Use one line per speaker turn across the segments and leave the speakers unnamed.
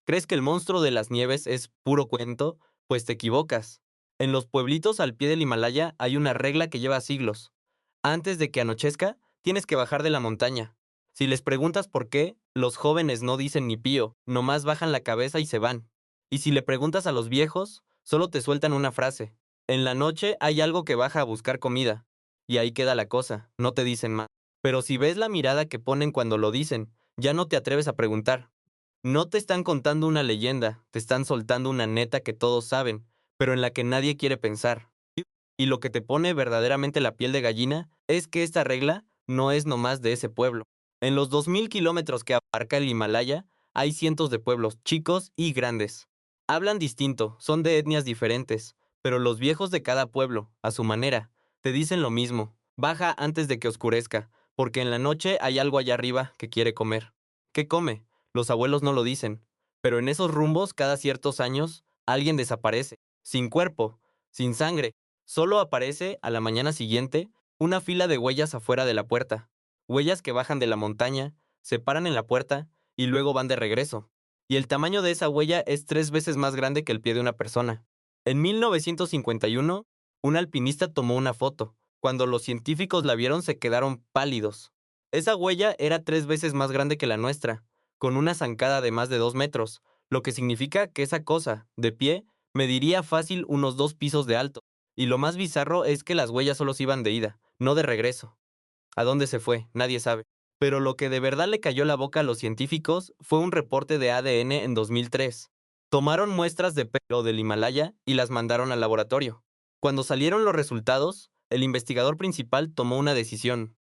¿Crees que el monstruo de las nieves es puro cuento? Pues te equivocas. En los pueblitos al pie del Himalaya hay una regla que lleva siglos. Antes de que anochezca, tienes que bajar de la montaña. Si les preguntas por qué, los jóvenes no dicen ni pío, nomás bajan la cabeza y se van. Y si le preguntas a los viejos, solo te sueltan una frase. En la noche hay algo que baja a buscar comida. Y ahí queda la cosa, no te dicen más. Pero si ves la mirada que ponen cuando lo dicen, ya no te atreves a preguntar. No te están contando una leyenda, te están soltando una neta que todos saben, pero en la que nadie quiere pensar. Y lo que te pone verdaderamente la piel de gallina es que esta regla no es nomás de ese pueblo. En los 2000 kilómetros que abarca el Himalaya, hay cientos de pueblos, chicos y grandes. Hablan distinto, son de etnias diferentes, pero los viejos de cada pueblo, a su manera, te dicen lo mismo. Baja antes de que oscurezca, porque en la noche hay algo allá arriba que quiere comer. ¿Qué come? Los abuelos no lo dicen, pero en esos rumbos cada ciertos años alguien desaparece, sin cuerpo, sin sangre. Solo aparece, a la mañana siguiente, una fila de huellas afuera de la puerta. Huellas que bajan de la montaña, se paran en la puerta y luego van de regreso. Y el tamaño de esa huella es 3 veces más grande que el pie de una persona. En 1951, un alpinista tomó una foto. Cuando los científicos la vieron se quedaron pálidos. Esa huella era 3 veces más grande que la nuestra, con una zancada de más de 2 metros, lo que significa que esa cosa, de pie, mediría fácil unos 2 pisos de alto. Y lo más bizarro es que las huellas solo se iban de ida, no de regreso. ¿A dónde se fue? Nadie sabe. Pero lo que de verdad le cayó la boca a los científicos fue un reporte de ADN en 2003. Tomaron muestras de pelo del Himalaya y las mandaron al laboratorio. Cuando salieron los resultados, el investigador principal tomó una decisión.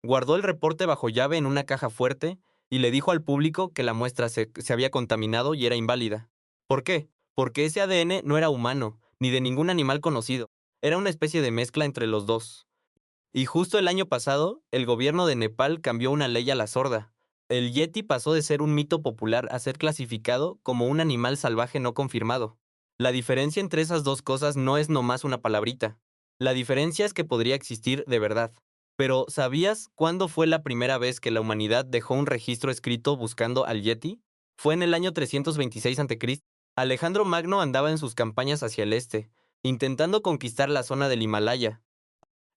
Guardó el reporte bajo llave en una caja fuerte y le dijo al público que la muestra se había contaminado y era inválida. ¿Por qué? Porque ese ADN no era humano, ni de ningún animal conocido. Era una especie de mezcla entre los dos. Y justo el año pasado, el gobierno de Nepal cambió una ley a la sorda. El Yeti pasó de ser un mito popular a ser clasificado como un animal salvaje no confirmado. La diferencia entre esas dos cosas no es nomás una palabrita. La diferencia es que podría existir de verdad. Pero, ¿sabías cuándo fue la primera vez que la humanidad dejó un registro escrito buscando al Yeti? Fue en el año 326 a.C. Alejandro Magno andaba en sus campañas hacia el este, intentando conquistar la zona del Himalaya.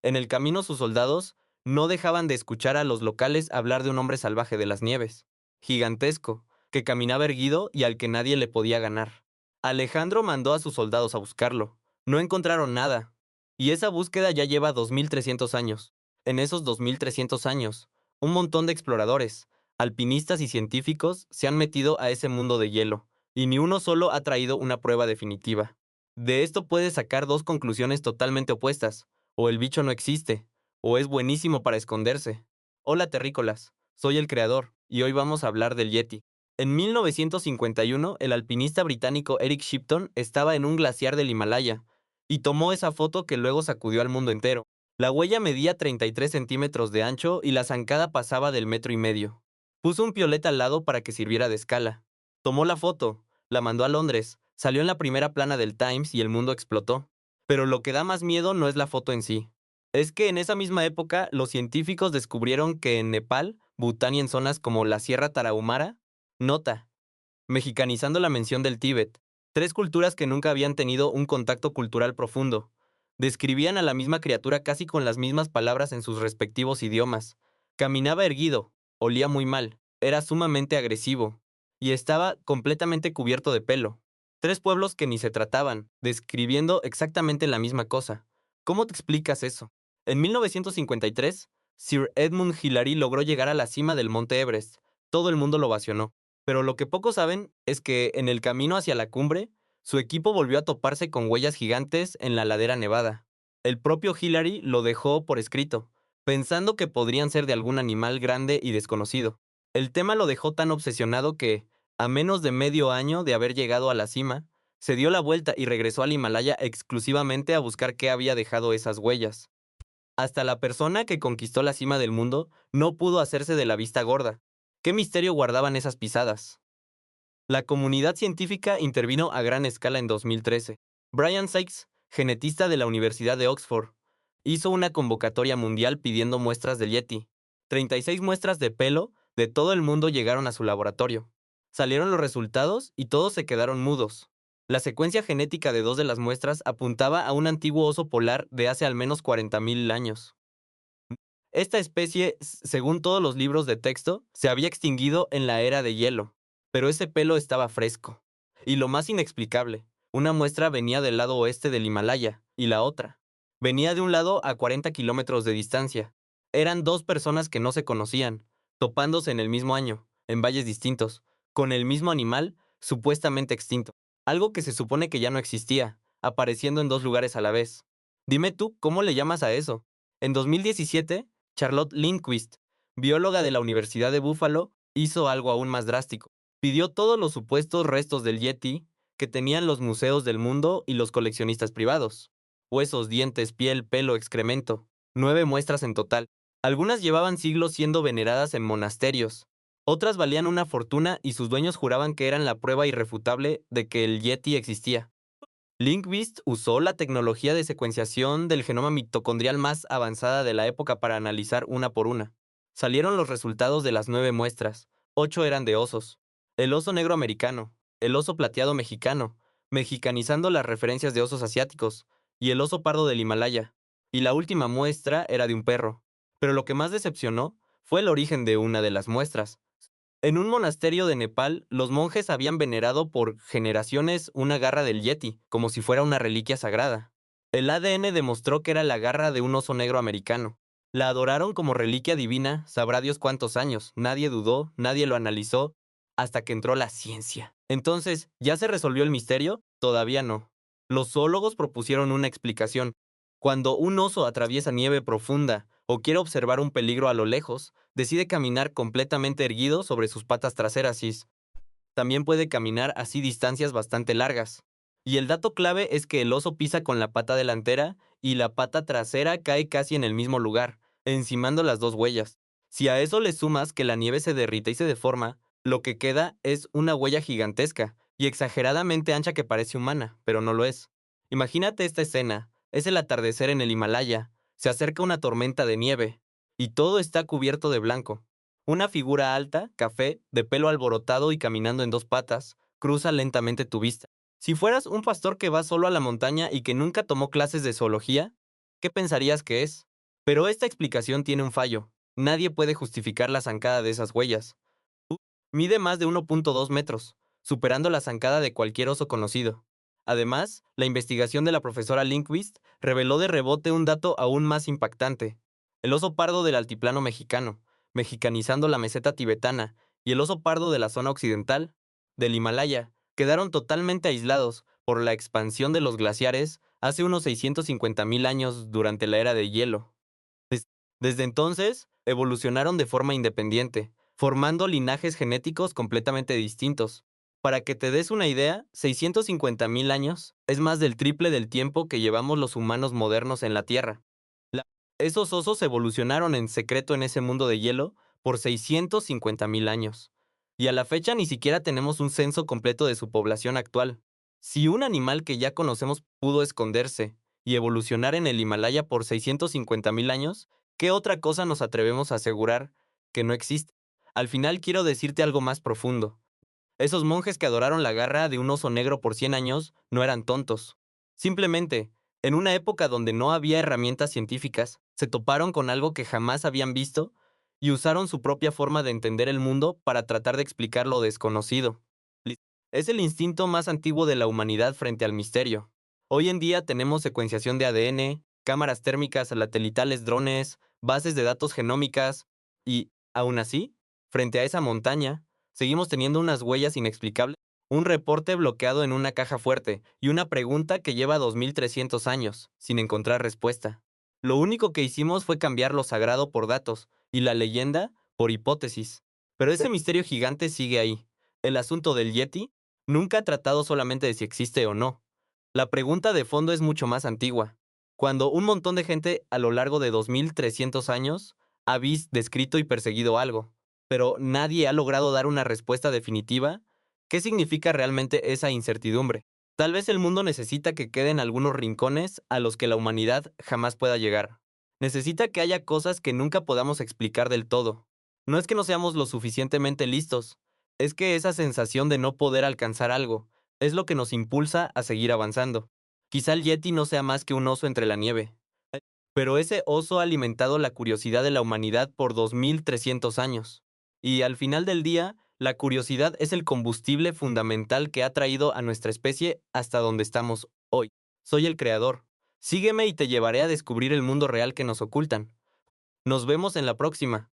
En el camino sus soldados no dejaban de escuchar a los locales hablar de un hombre salvaje de las nieves, gigantesco, que caminaba erguido y al que nadie le podía ganar. Alejandro mandó a sus soldados a buscarlo. No encontraron nada. Y esa búsqueda ya lleva 2300 años. En esos 2300 años, un montón de exploradores, alpinistas y científicos se han metido a ese mundo de hielo, y ni uno solo ha traído una prueba definitiva. De esto puedes sacar dos conclusiones totalmente opuestas. O el bicho no existe, o es buenísimo para esconderse. Hola terrícolas, soy el creador, y hoy vamos a hablar del Yeti. En 1951, el alpinista británico Eric Shipton estaba en un glaciar del Himalaya, y tomó esa foto que luego sacudió al mundo entero. La huella medía 33 centímetros de ancho y la zancada pasaba del 1,5 metros. Puso un piolet al lado para que sirviera de escala. Tomó la foto, la mandó a Londres, salió en la primera plana del Times y el mundo explotó. Pero lo que da más miedo no es la foto en sí. Es que en esa misma época los científicos descubrieron que en Nepal, Bután y en zonas como la Sierra Tarahumara, nota, mexicanizando la mención del Tíbet, tres culturas que nunca habían tenido un contacto cultural profundo, describían a la misma criatura casi con las mismas palabras en sus respectivos idiomas. Caminaba erguido, olía muy mal, era sumamente agresivo, y estaba completamente cubierto de pelo. Tres pueblos que ni se trataban, describiendo exactamente la misma cosa. ¿Cómo te explicas eso? En 1953, Sir Edmund Hillary logró llegar a la cima del monte Everest. Todo el mundo lo ovacionó. Pero lo que pocos saben es que en el camino hacia la cumbre, su equipo volvió a toparse con huellas gigantes en la ladera nevada. El propio Hillary lo dejó por escrito, pensando que podrían ser de algún animal grande y desconocido. El tema lo dejó tan obsesionado que, a menos de medio año de haber llegado a la cima, se dio la vuelta y regresó al Himalaya exclusivamente a buscar qué había dejado esas huellas. Hasta la persona que conquistó la cima del mundo no pudo hacerse de la vista gorda. ¿Qué misterio guardaban esas pisadas? La comunidad científica intervino a gran escala en 2013. Brian Sykes, genetista de la Universidad de Oxford, hizo una convocatoria mundial pidiendo muestras del Yeti. 36 muestras de pelo de todo el mundo llegaron a su laboratorio. Salieron los resultados y todos se quedaron mudos. La secuencia genética de dos de las muestras apuntaba a un antiguo oso polar de hace al menos 40.000 años. Esta especie, según todos los libros de texto, se había extinguido en la era de hielo, pero ese pelo estaba fresco. Y lo más inexplicable, una muestra venía del lado oeste del Himalaya, y la otra venía de un lado a 40 kilómetros de distancia. Eran dos personas que no se conocían, topándose en el mismo año, en valles distintos, con el mismo animal supuestamente extinto. Algo que se supone que ya no existía, apareciendo en dos lugares a la vez. Dime tú, ¿cómo le llamas a eso? En 2017, Charlotte Lindquist, bióloga de la Universidad de Buffalo, hizo algo aún más drástico. Pidió todos los supuestos restos del Yeti que tenían los museos del mundo y los coleccionistas privados. Huesos, dientes, piel, pelo, excremento. 9 muestras en total. Algunas llevaban siglos siendo veneradas en monasterios. Otras valían una fortuna y sus dueños juraban que eran la prueba irrefutable de que el Yeti existía. Lindqvist usó la tecnología de secuenciación del genoma mitocondrial más avanzada de la época para analizar una por una. Salieron los resultados de las 9 muestras. 8 eran de osos. El oso negro americano, el oso plateado mexicano, mexicanizando las referencias de osos asiáticos, y el oso pardo del Himalaya. Y la última muestra era de un perro. Pero lo que más decepcionó fue el origen de una de las muestras. En un monasterio de Nepal, los monjes habían venerado por generaciones una garra del Yeti, como si fuera una reliquia sagrada. El ADN demostró que era la garra de un oso negro americano. La adoraron como reliquia divina, sabrá Dios cuántos años. Nadie dudó, nadie lo analizó, hasta que entró la ciencia. Entonces, ¿ya se resolvió el misterio? Todavía no. Los zoólogos propusieron una explicación. Cuando un oso atraviesa nieve profunda o quiere observar un peligro a lo lejos, decide caminar completamente erguido sobre sus patas traseras y también puede caminar así distancias bastante largas. Y el dato clave es que el oso pisa con la pata delantera y la pata trasera cae casi en el mismo lugar, encimando las dos huellas. Si a eso le sumas que la nieve se derrite y se deforma, lo que queda es una huella gigantesca y exageradamente ancha que parece humana, pero no lo es. Imagínate esta escena, es el atardecer en el Himalaya, se acerca una tormenta de nieve, y todo está cubierto de blanco. Una figura alta, café, de pelo alborotado y caminando en dos patas, cruza lentamente tu vista. Si fueras un pastor que va solo a la montaña y que nunca tomó clases de zoología, ¿qué pensarías que es? Pero esta explicación tiene un fallo. Nadie puede justificar la zancada de esas huellas. Mide más de 1.2 metros, superando la zancada de cualquier oso conocido. Además, la investigación de la profesora Lindqvist reveló de rebote un dato aún más impactante. El oso pardo del altiplano mexicano, mexicanizando la meseta tibetana, y el oso pardo de la zona occidental, del Himalaya, quedaron totalmente aislados por la expansión de los glaciares hace unos 650.000 años durante la era de hielo. Des- Desde entonces, evolucionaron de forma independiente, formando linajes genéticos completamente distintos. Para que te des una idea, 650.000 años es más del triple del tiempo que llevamos los humanos modernos en la Tierra. La- Esos osos evolucionaron en secreto en ese mundo de hielo por 650.000 años. Y a la fecha ni siquiera tenemos un censo completo de su población actual. Si un animal que ya conocemos pudo esconderse y evolucionar en el Himalaya por 650.000 años, ¿qué otra cosa nos atrevemos a asegurar que no existe? Al final quiero decirte algo más profundo. Esos monjes que adoraron la garra de un oso negro por 100 años no eran tontos. Simplemente, en una época donde no había herramientas científicas, se toparon con algo que jamás habían visto y usaron su propia forma de entender el mundo para tratar de explicar lo desconocido. Es el instinto más antiguo de la humanidad frente al misterio. Hoy en día tenemos secuenciación de ADN, cámaras térmicas satelitales, drones, bases de datos genómicas y, aún así, frente a esa montaña, seguimos teniendo unas huellas inexplicables, un reporte bloqueado en una caja fuerte y una pregunta que lleva 2300 años, sin encontrar respuesta. Lo único que hicimos fue cambiar lo sagrado por datos y la leyenda por hipótesis. Pero ese misterio gigante sigue ahí. El asunto del Yeti nunca ha tratado solamente de si existe o no. La pregunta de fondo es mucho más antigua. Cuando un montón de gente a lo largo de 2300 años ha visto, descrito y perseguido algo, pero nadie ha logrado dar una respuesta definitiva, ¿qué significa realmente esa incertidumbre? Tal vez el mundo necesita que queden algunos rincones a los que la humanidad jamás pueda llegar. Necesita que haya cosas que nunca podamos explicar del todo. No es que no seamos lo suficientemente listos, Es que esa sensación de no poder alcanzar algo es lo que nos impulsa a seguir avanzando. Quizá el Yeti no sea más que un oso entre la nieve, pero ese oso ha alimentado la curiosidad de la humanidad por 2300 años. Y al final del día, la curiosidad es el combustible fundamental que ha traído a nuestra especie hasta donde estamos hoy. Soy el creador. Sígueme y te llevaré a descubrir el mundo real que nos ocultan. Nos vemos en la próxima.